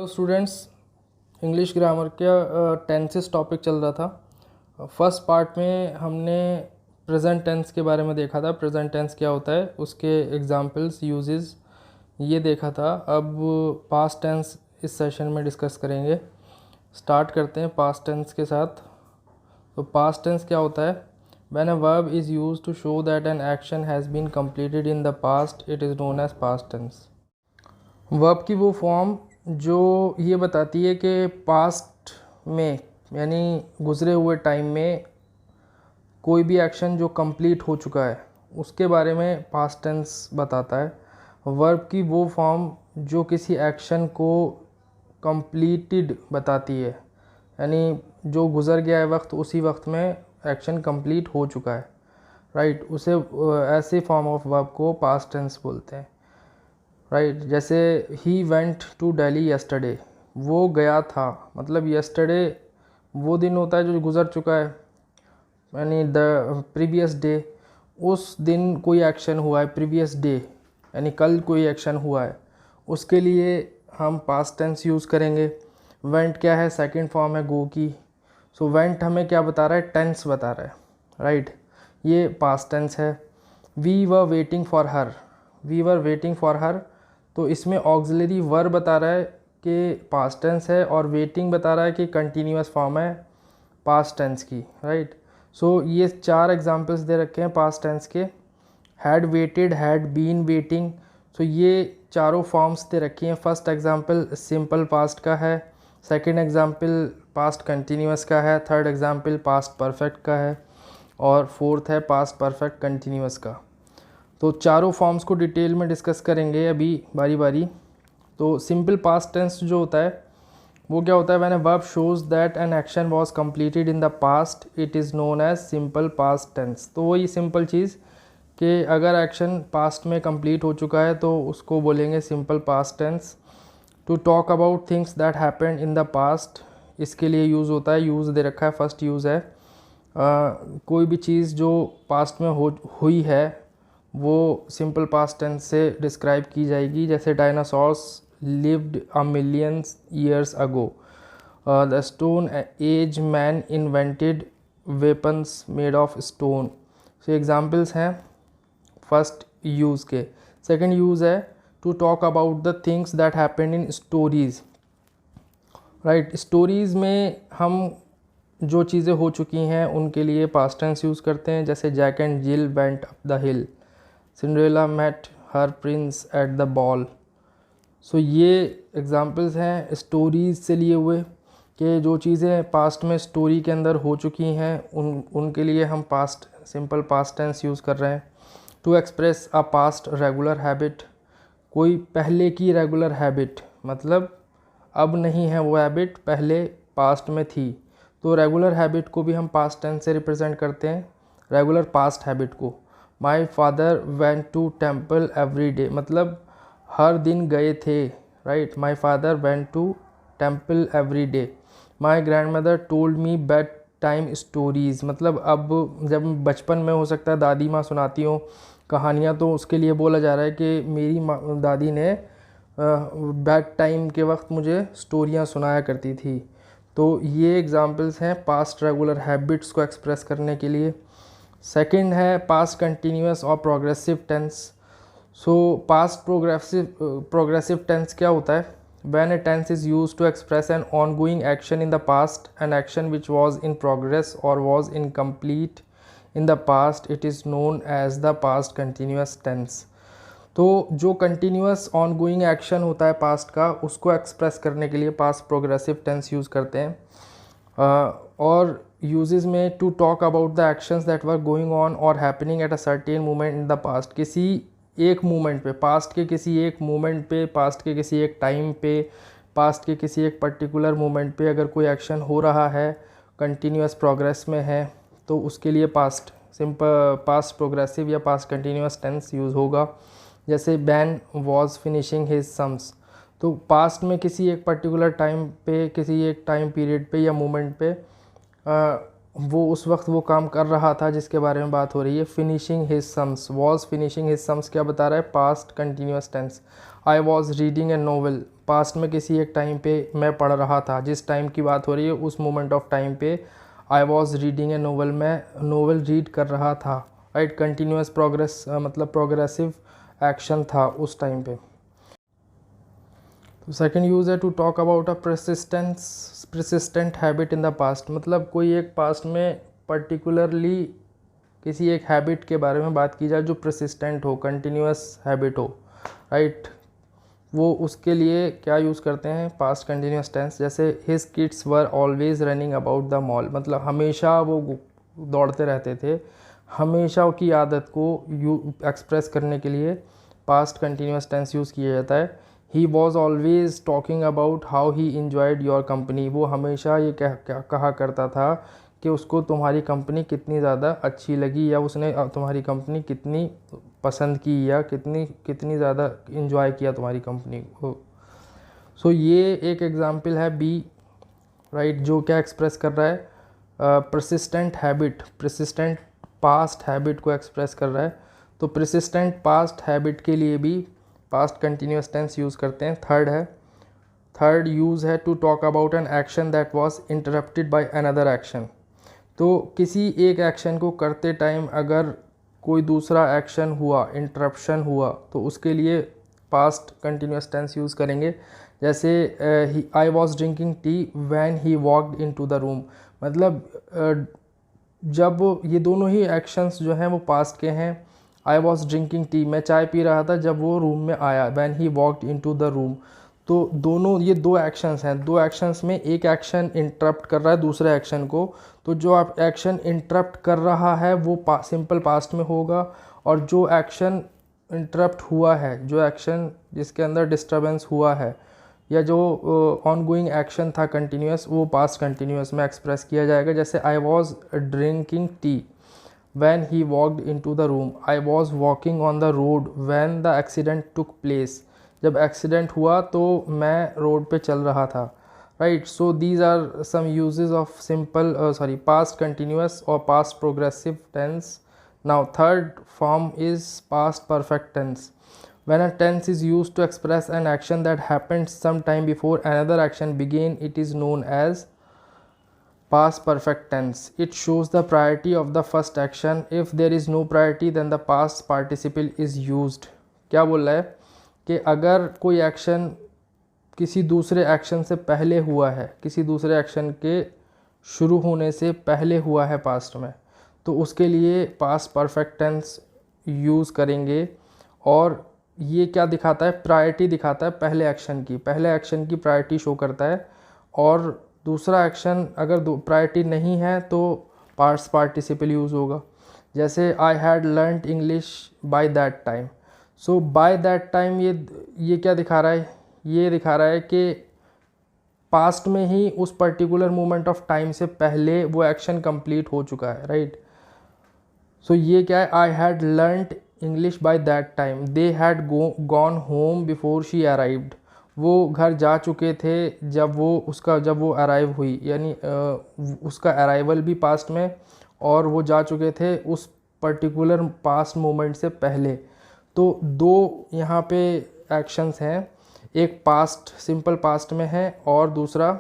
Hello students, English grammar का tenses topic चल रहा था। फर्स्ट पार्ट में हमने प्रेजेंट टेंस के बारे में देखा था। प्रेजेंट टेंस क्या होता है, उसके एग्जांपल्स, यूजेस ये देखा था। अब पास्ट टेंस इस सेशन में डिस्कस करेंगे। स्टार्ट करते हैं पास्ट टेंस के साथ। तो पास्ट टेंस क्या होता है? When a verb is used to show that an action has been completed in the past, it is known as past tense. Verb की वो फॉर्म जो ये बताती है कि पास्ट में यानी गुज़रे हुए टाइम में कोई भी एक्शन जो कंप्लीट हो चुका है उसके बारे में पास्ट टेंस बताता है। वर्ब की वो फॉर्म जो किसी एक्शन को कंप्लीटेड बताती है, यानी जो गुज़र गया है वक्त, उसी वक्त में एक्शन कंप्लीट हो चुका है, राइट। उसे ऐसे फॉर्म ऑफ वर्ब को पास्ट टेंस बोलते हैं, राइट। जैसे ही वेंट टू दिल्ली येस्टरडे, वो गया था, मतलब येस्टरडे वो दिन होता है जो गुज़र चुका है, यानी द प्रीवियस डे। उस दिन कोई एक्शन हुआ है, प्रीवियस डे यानी कल कोई एक्शन हुआ है, उसके लिए हम पास्ट टेंस यूज़ करेंगे। वेंट क्या है? सेकंड फॉर्म है गो की। सो वेंट हमें क्या बता रहा है? टेंस बता रहा है, राइट। ये पास्ट टेंस है। We were waiting for her, we were waiting for her, तो इसमें ऑक्सिलरी वर्ब बता रहा है कि पास्ट टेंस है, और वेटिंग बता रहा है कि कंटिन्यूअस फॉर्म है पास्ट टेंस की, राइट। सो ये चार एग्जांपल्स दे रखे हैं पास्ट टेंस के। Had waited, had been waiting, so ये चारों फॉर्म्स दे रखी हैं। फर्स्ट एग्जांपल सिंपल पास्ट का है, सेकंड एग्जांपल पास्ट कंटिन्यूअस का है, थर्ड एग्जांपल पास्ट परफेक्ट का है, और फोर्थ है पास्ट परफेक्ट कंटिन्यूअस का। तो चारों फॉर्म्स को डिटेल में डिस्कस करेंगे अभी बारी बारी। तो सिंपल पास्ट टेंस जो होता है वो क्या होता है? When a verb shows that an action was completed in the past, it is known as simple past tense. तो वही सिंपल चीज़ कि अगर एक्शन पास्ट में कंप्लीट हो चुका है तो उसको बोलेंगे simple past tense. To talk about things that happened in the past, इसके लिए यूज़ होता है, यूज़ दे रखा है, फर्स्ट यूज़ है। कोई भी चीज़ जो पास्ट में हुई है वो सिंपल पास्ट टेंस से डिस्क्राइब की जाएगी। जैसे dinosaurs lived a millions years ago, the stone age man invented weapons made of stone. So examples हैं फर्स्ट यूज़ के। सेकंड यूज़ है to talk about the things that happened in stories, right. Stories में हम जो चीज़ें हो चुकी हैं उनके लिए पास्ट टेंस यूज़ करते हैं। जैसे Jack and Jill went up the hill, Cinderella met her prince at the ball. So ये एग्जांपल्स हैं स्टोरीज़ से लिए हुए कि जो चीज़ें पास्ट में स्टोरी के अंदर हो चुकी हैं उनके लिए हम past simple past tense use कर रहे हैं। To express a past regular habit, कोई पहले की रेगुलर हैबिट, मतलब अब नहीं है वो हैबिट, पहले पास्ट में थी, तो रेगुलर हैबिट को भी हम पास्ट टेंस से रिप्रेजेंट करते हैं, रेगुलर पास्ट हैबिट को। My father went to temple every day, मतलब हर दिन गए थे, right. My father went to temple every day. My grandmother told me bedtime stories, मतलब अब जब बचपन में हो सकता है दादी माँ सुनाती हो कहानियाँ, तो उसके लिए बोला जा रहा है कि मेरी दादी ने बेड टाइम के वक्त मुझे स्टोरियाँ सुनाया करती थी। तो ये एग्जांपल्स हैं पास्ट रेगुलर हैबिट्स को एक्सप्रेस करने के लिए। सेकंड है पास्ट कंटिन्यूअस और progressive tense. So past progressive tense क्या होता है? When a tense is used to express an ongoing action in the past, an action which was in progress और was incomplete in the past, it is known as the past continuous tense. तो जो continuous ongoing action होता है past का, उसको express करने के लिए पास्ट प्रोग्रेसिव टेंस यूज़ करते हैं। और यूजेस में to talk about the actions that were going on और happening at a certain moment in the past, किसी एक मोमेंट पे, पास्ट के किसी एक मोमेंट पे, पास्ट के किसी एक टाइम पे, पास्ट के किसी एक पर्टिकुलर मोमेंट पे अगर कोई एक्शन हो रहा है, कंटिन्यूअस प्रोग्रेस में है, तो उसके लिए पास्ट सिंपल पास्ट प्रोग्रेसिव या पास्ट कंटिन्यूअस टेंस यूज़ होगा। जैसे ban was finishing his sums, तो पास्ट में किसी एक पर्टिकुलर टाइम पे, किसी एक टाइम पीरियड पे या मोमेंट पे वो उस वक्त वो काम कर रहा था जिसके बारे में बात हो रही है। Finishing his sums, was finishing his sums क्या बता रहा है? Past continuous tense. I was reading a novel, पास्ट में किसी एक टाइम पे मैं पढ़ रहा था, जिस टाइम की बात हो रही है उस मोमेंट ऑफ टाइम पे I was reading a novel, मैं नोवेल रीड कर रहा था, राइट। कंटिन्यूस प्रोग्रेस मतलब प्रोग्रेसिव एक्शन था उस टाइम पे। तो सेकेंड यूज़ है to talk about a persistent habit in the past, मतलब कोई एक पास्ट में पर्टिकुलरली किसी एक हैबिट के बारे में बात की जाए जो प्रसिस्टेंट हो, कंटिन्यूस हैबिट हो, राइट। वो उसके लिए क्या यूज़ करते हैं, पास्ट कंटिन्यूस टेंस। जैसे his kids were always running about the mall, मतलब हमेशा वो दौड़ते रहते थे, हमेशा की आदत को एक्सप्रेस करने के लिए पास्ट कंटिन्यूस टेंस यूज़ किया जाता है। He was always talking about how he enjoyed your company, वो हमेशा ये कहा करता था कि उसको तुम्हारी कंपनी कितनी ज़्यादा अच्छी लगी, या उसने तुम्हारी कंपनी कितनी पसंद की, या कितनी ज़्यादा इंजॉय किया तुम्हारी कंपनी को। सो ये एक एग्जांपल है बी, राइट, जो क्या एक्सप्रेस कर रहा है, persistent habit, persistent past habit को एक्सप्रेस कर रहा है। तो परसिस्टेंट पास्ट हैबिट के लिए भी पास्ट कंटिन्यूस टेंस यूज़ करते हैं। थर्ड यूज़ है to talk about an action that was interrupted by another action. तो किसी एक एक्शन को करते टाइम अगर कोई दूसरा एक्शन हुआ, इंटरप्शन हुआ, तो उसके लिए पास्ट कंटिन्यूस टेंस यूज़ करेंगे। जैसे I was drinking tea when he walked into the room, मतलब जब ये दोनों ही एक्शंस जो हैं वो पास्ट के हैं। आई वॉज ड्रिंकिंग टी, मैं चाय पी रहा था जब वो रूम में आया, when he walked into the room. तो दोनों ये दो एक्शंस हैं, दो एक्शंस में एक एक्शन इंटरप्ट कर रहा है दूसरे एक्शन को, तो जो आप एक्शन इंटरप्ट कर रहा है वो सिंपल पास्ट में होगा, और जो एक्शन इंटरप्ट हुआ है, जो एक्शन जिसके अंदर डिस्टर्बेंस हुआ है, या जो ऑनगोइंग एक्शन था कंटिन्यूस, वो पास्ट कंटिन्यूस में एक्सप्रेस किया जाएगा। जैसे I was drinking tea when he walked into the room, I was walking on the road when the accident took place, जब एक्सीडेंट हुआ तो मैं रोड पे चल रहा था, right. So these are some uses of simple past continuous और past progressive tense. Now third form is past perfect tense. When a tense is used to express an action that happened some time before another action began, it is known as past perfect tense. It shows the priority of the first action. If there is no priority, then the past participle is used. क्या बोल रहा है कि अगर कोई action किसी दूसरे action से पहले हुआ है, किसी दूसरे एक्शन के शुरू होने से पहले हुआ है पास्ट में, तो उसके लिए पास्ट परफेक्ट टेंस यूज़ करेंगे। और ये क्या दिखाता है, प्रायोरिटी दिखाता है पहले एक्शन की प्रायोरिटी शो करता है। और दूसरा एक्शन अगर प्रायोरिटी नहीं है तो पास्ट पार्टिसिपल यूज़ होगा। जैसे I had learned English by that time. So by that time ये क्या दिखा रहा है, ये दिखा रहा है कि पास्ट में ही उस पर्टिकुलर मोमेंट ऑफ टाइम से पहले वो एक्शन कंप्लीट हो चुका है, राइट। सो ये क्या है, I had learned English by that time, they had gone home before she arrived, वो घर जा चुके थे जब वो अराइव हुई, यानी उसका अराइवल भी पास्ट में, और वो जा चुके थे उस पर्टिकुलर पास्ट मोमेंट से पहले। तो दो यहाँ पे एक्शंस हैं, एक पास्ट सिंपल पास्ट में है और दूसरा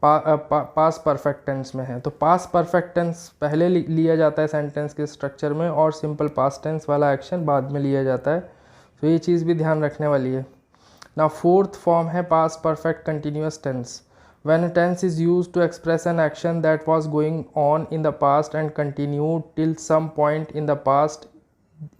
पास्ट परफेक्ट टेंस में है। तो पास्ट परफेक्ट टेंस पहले लिया जाता है सेंटेंस के स्ट्रक्चर में, और सिंपल पास्ट टेंस वाला एक्शन बाद में लिया जाता है। तो ये चीज़ भी ध्यान रखने वाली है। ना फोर्थ फॉर्म है past perfect continuous tense. When a tense is used to express an action that was going on in the past and continued till some point in the past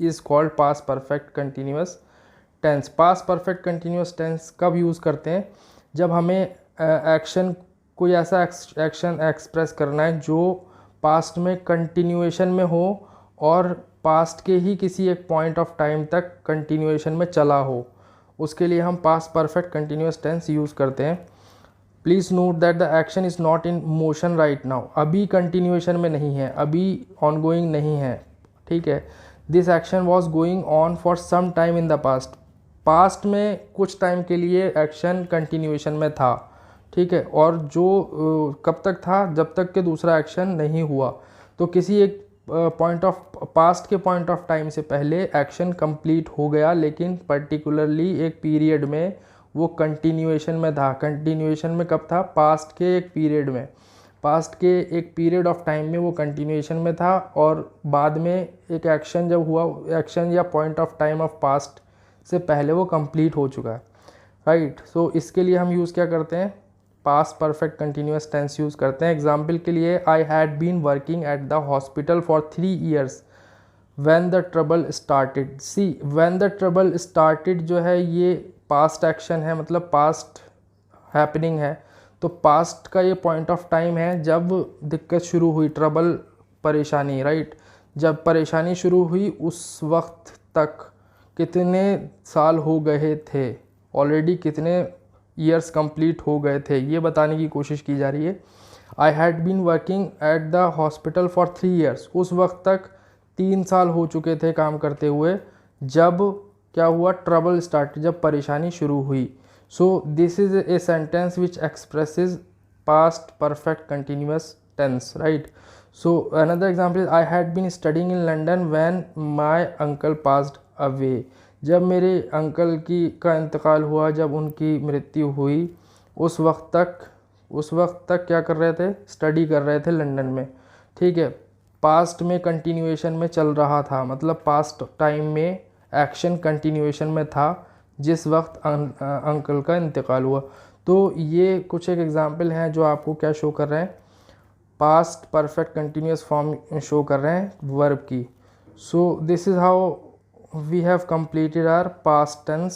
is called past perfect continuous tense. Past perfect continuous tense कब use करते हैं, जब हमें action कोई ऐसा action express करना है जो पास्ट में कंटिन्यूएशन में हो और पास्ट के ही किसी एक पॉइंट ऑफ टाइम तक कंटिन्यूएशन में चला हो, उसके लिए हम past perfect continuous tense use करते हैं। Please note that the action is not in motion right now, अभी कंटिन्यूएशन में नहीं है, अभी ऑनगोइंग नहीं है, ठीक है। This action was going on for some time in the past, past में कुछ टाइम के लिए एक्शन कंटिन्यूएशन में था, ठीक है। और जो कब तक था, जब तक कि दूसरा एक्शन नहीं हुआ। तो किसी एक पॉइंट ऑफ पास्ट के पॉइंट ऑफ टाइम से पहले एक्शन कंप्लीट हो गया, लेकिन पर्टिकुलरली एक पीरियड में वो कंटिन्यूएशन में था। कंटिन्यूएशन में कब था? पास्ट के एक पीरियड में, पास्ट के एक पीरियड ऑफ टाइम में वो कंटिन्यूएशन में था, और बाद में एक एक्शन जब हुआ, एक्शन या point of time of past से पहले वो कंप्लीट हो चुका है, राइट। सो इसके लिए हम यूज़ क्या करते हैं? Past perfect continuous tense use करते हैं। एग्जाम्पल के लिए, I had been working at the hospital for 3 years when the trouble started. See, when the trouble started जो है ये पास्ट एक्शन है, मतलब पास्ट हैपनिंग है। तो पास्ट का ये पॉइंट ऑफ टाइम है जब दिक्कत शुरू हुई, ट्रबल परेशानी, राइट। जब परेशानी शुरू हुई उस वक्त तक कितने साल हो गए थे, ऑलरेडी कितने ईयर्स कंप्लीट हो गए थे, ये बताने की कोशिश की जा रही है। I had been working at the hospital for 3 years, उस वक्त तक 3 साल हो चुके थे काम करते हुए, जब क्या हुआ? ट्रबल स्टार्ट, जब परेशानी शुरू हुई। So this is a sentence which expresses past perfect continuous tense, right. So another example, I had been studying in London when my uncle passed away. जब मेरे अंकल का इंतकाल हुआ, जब उनकी मृत्यु हुई, उस वक्त तक क्या कर रहे थे? स्टडी कर रहे थे लंदन में, ठीक है। पास्ट में कंटिन्यूएशन में चल रहा था, मतलब पास्ट टाइम में एक्शन कंटिन्यूएशन में था जिस वक्त अंकल का इंतकाल हुआ। तो ये कुछ एक एग्जांपल हैं जो आपको क्या शो कर रहे हैं? Past perfect continuous form show कर रहे हैं वर्ब की। So this is how we have completed our past tense.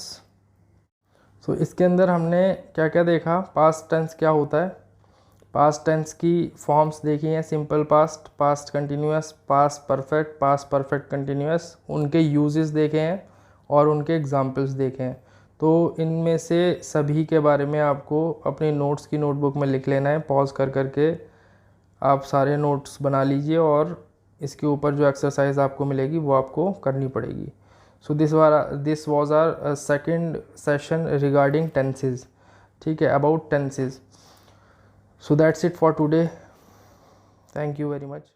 सो इसके अंदर हमने क्या क्या देखा? पास्ट टेंस क्या होता है, पास्ट टेंस की फॉर्म्स देखी हैं, simple past, past continuous, past perfect continuous, उनके यूजेस देखे हैं और उनके एग्जांपल्स देखे हैं। तो इनमें से सभी के बारे में आपको अपनी नोट्स की नोटबुक में लिख लेना है, पॉज कर करके आप सारे नोट्स बना लीजिए और इसके ऊपर जो एक्सरसाइज आपको मिलेगी वो आपको करनी पड़ेगी। So this was our second session regarding tenses, ठीक है, about tenses. So that's it for today, thank you very much.